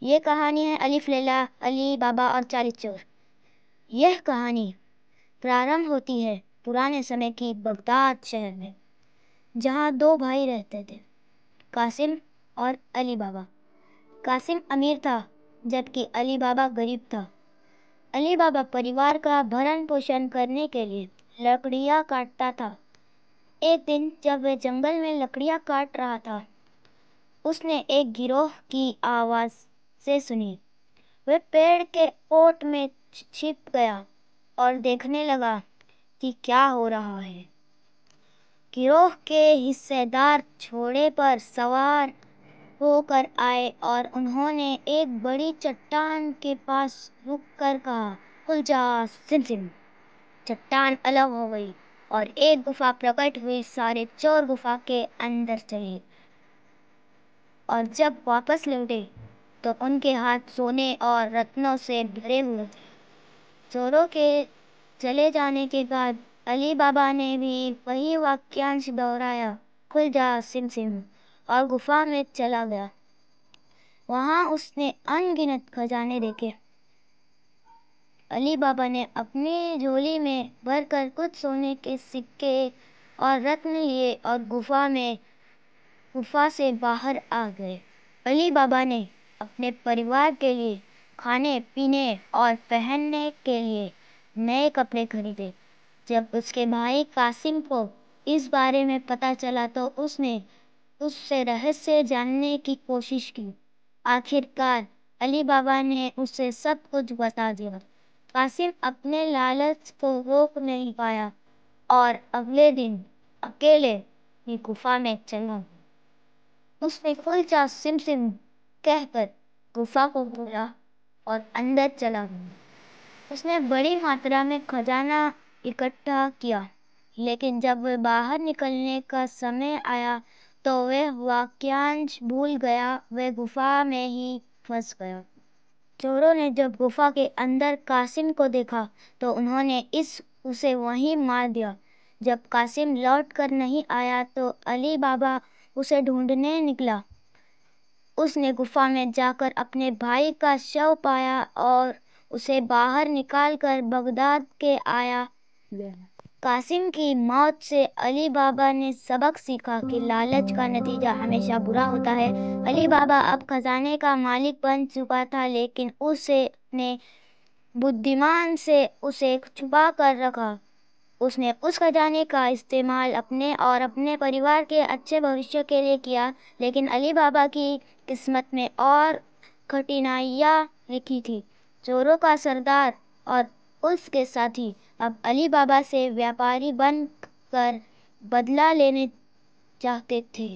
ये कहानी है अलिफ लैला, अली बाबा और 40 चोर। यह कहानी प्रारंभ होती है पुराने समय की बगदाद शहर में, जहाँ दो भाई रहते थे, कासिम और अली बाबा। कासिम अमीर था, जबकि अली बाबा गरीब था। अली बाबा परिवार का भरण पोषण करने के लिए लकड़ियाँ काटता था। एक दिन जब वह जंगल में लकड़ियाँ काट रहा था, उसने एक गिरोह की आवाज़ से सुनी। वह पेड़ के ओट में छिप गया और देखने लगा कि क्या हो रहा है। गिरोह के हिस्सेदार घोड़े पर सवार होकर आए और उन्होंने एक बड़ी चट्टान के पास रुककर कहा, खुल जा सिम सिम। चट्टान अलग हो गई और एक गुफा प्रकट हुई। सारे चोर गुफा के अंदर चले और जब वापस लौटे तो उनके हाथ सोने और रत्नों से भरे हुए थे। चोरों के चले जाने के बाद अली बाबा ने भी वही वाक्यांश दोहराया, खुल जा सिम सिम, और गुफा में चला गया। वहां उसने अनगिनत खजाने देखे। अली बाबा ने अपनी झोली में भरकर कुछ सोने के सिक्के और रत्न लिए और गुफा से बाहर आ गए। अली बाबा ने अपने परिवार के लिए खाने पीने और पहनने के लिए नए कपड़े खरीदे। जब उसके भाई कासिम को इस बारे में पता चला तो उसने उससे रहस्य जानने की कोशिश की। आखिरकार अली बाबा ने उसे सब कुछ बता दिया। कासिम अपने लालच को रोक नहीं पाया और अगले दिन अकेले ही गुफा में चला। उसने खुल जा सिम सिम कहकर गुफा को खोला और अंदर चला गया। उसने बड़ी मात्रा में खजाना इकट्ठा किया, लेकिन जब वह बाहर निकलने का समय आया तो वह वाक्यांश भूल गया। वह गुफा में ही फंस गया। चोरों ने जब गुफा के अंदर कासिम को देखा तो उन्होंने उसे वहीं मार दिया। जब कासिम लौट कर नहीं आया तो अली बाबा उसे ढूंढने निकला। उसने गुफा में जाकर अपने भाई का शव पाया और उसे बाहर निकालकर बगदाद के आया। कासिम की मौत से अली बाबा ने सबक सीखा कि लालच का नतीजा हमेशा बुरा होता है। अली बाबा अब खजाने का मालिक बन चुका था, लेकिन उसने बुद्धिमान से उसे छुपा कर रखा। उसने उस खजाने का इस्तेमाल अपने और अपने परिवार के अच्छे भविष्य के लिए किया, लेकिन अली बाबा की किस्मत में और कठिनाइयाँ लिखी थी। चोरों का सरदार और उसके साथी अब अली बाबा से व्यापारी बनकर बदला लेने चाहते थे।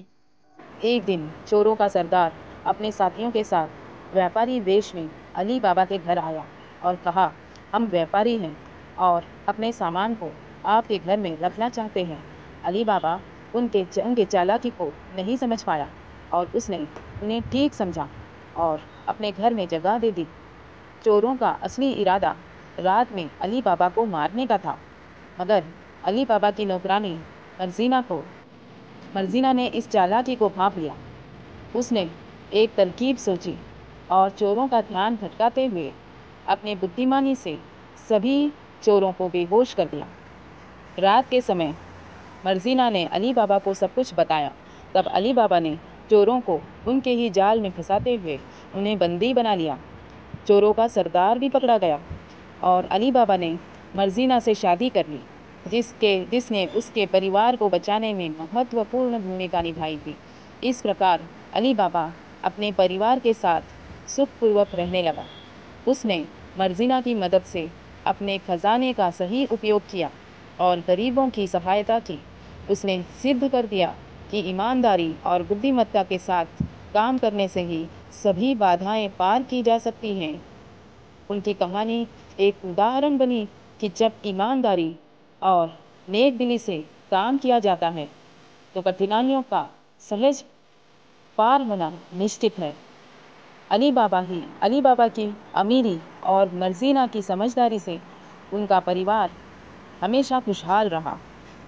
एक दिन चोरों का सरदार अपने साथियों के साथ व्यापारी वेश में अली बाबा के घर आया और कहा, हम व्यापारी हैं और अपने सामान को आपके घर में रखना चाहते हैं। अली बाबा उनके चालाकी को नहीं समझ पाया और उसने उन्हें ठीक समझा और अपने घर में जगह दे दी। चोरों का असली इरादा रात में अली बाबा को मारने का था, मगर अली बाबा की नौकरानी मर्जीना ने इस चालाकी को भांप लिया। उसने एक तरकीब सोची और चोरों का ध्यान भटकाते हुए अपने बुद्धिमानी से सभी चोरों को बेहोश कर दिया। रात के समय मर्जीना ने अली बाबा को सब कुछ बताया। तब अली बाबा ने चोरों को उनके ही जाल में फंसाते हुए उन्हें बंदी बना लिया। चोरों का सरदार भी पकड़ा गया और अली बाबा ने मर्जीना से शादी कर ली, जिसने उसके परिवार को बचाने में महत्वपूर्ण भूमिका निभाई थी। इस प्रकार अली बाबा अपने परिवार के साथ सुखपूर्वक रहने लगा। उसने मर्जीना की मदद से अपने खजाने का सही उपयोग किया और गरीबों की सहायता की। उसने सिद्ध कर दिया कि ईमानदारी और बुद्धिमत्ता के साथ काम करने से ही सभी बाधाएं पार की जा सकती हैं। उनकी कहानी एक उदाहरण बनी कि जब ईमानदारी और नेक दिली से काम किया जाता है तो कठिनाइयों का सहज पार होना निश्चित है। अली बाबा की अमीरी और मर्जीना की समझदारी से उनका परिवार हमेशा खुशहाल रहा।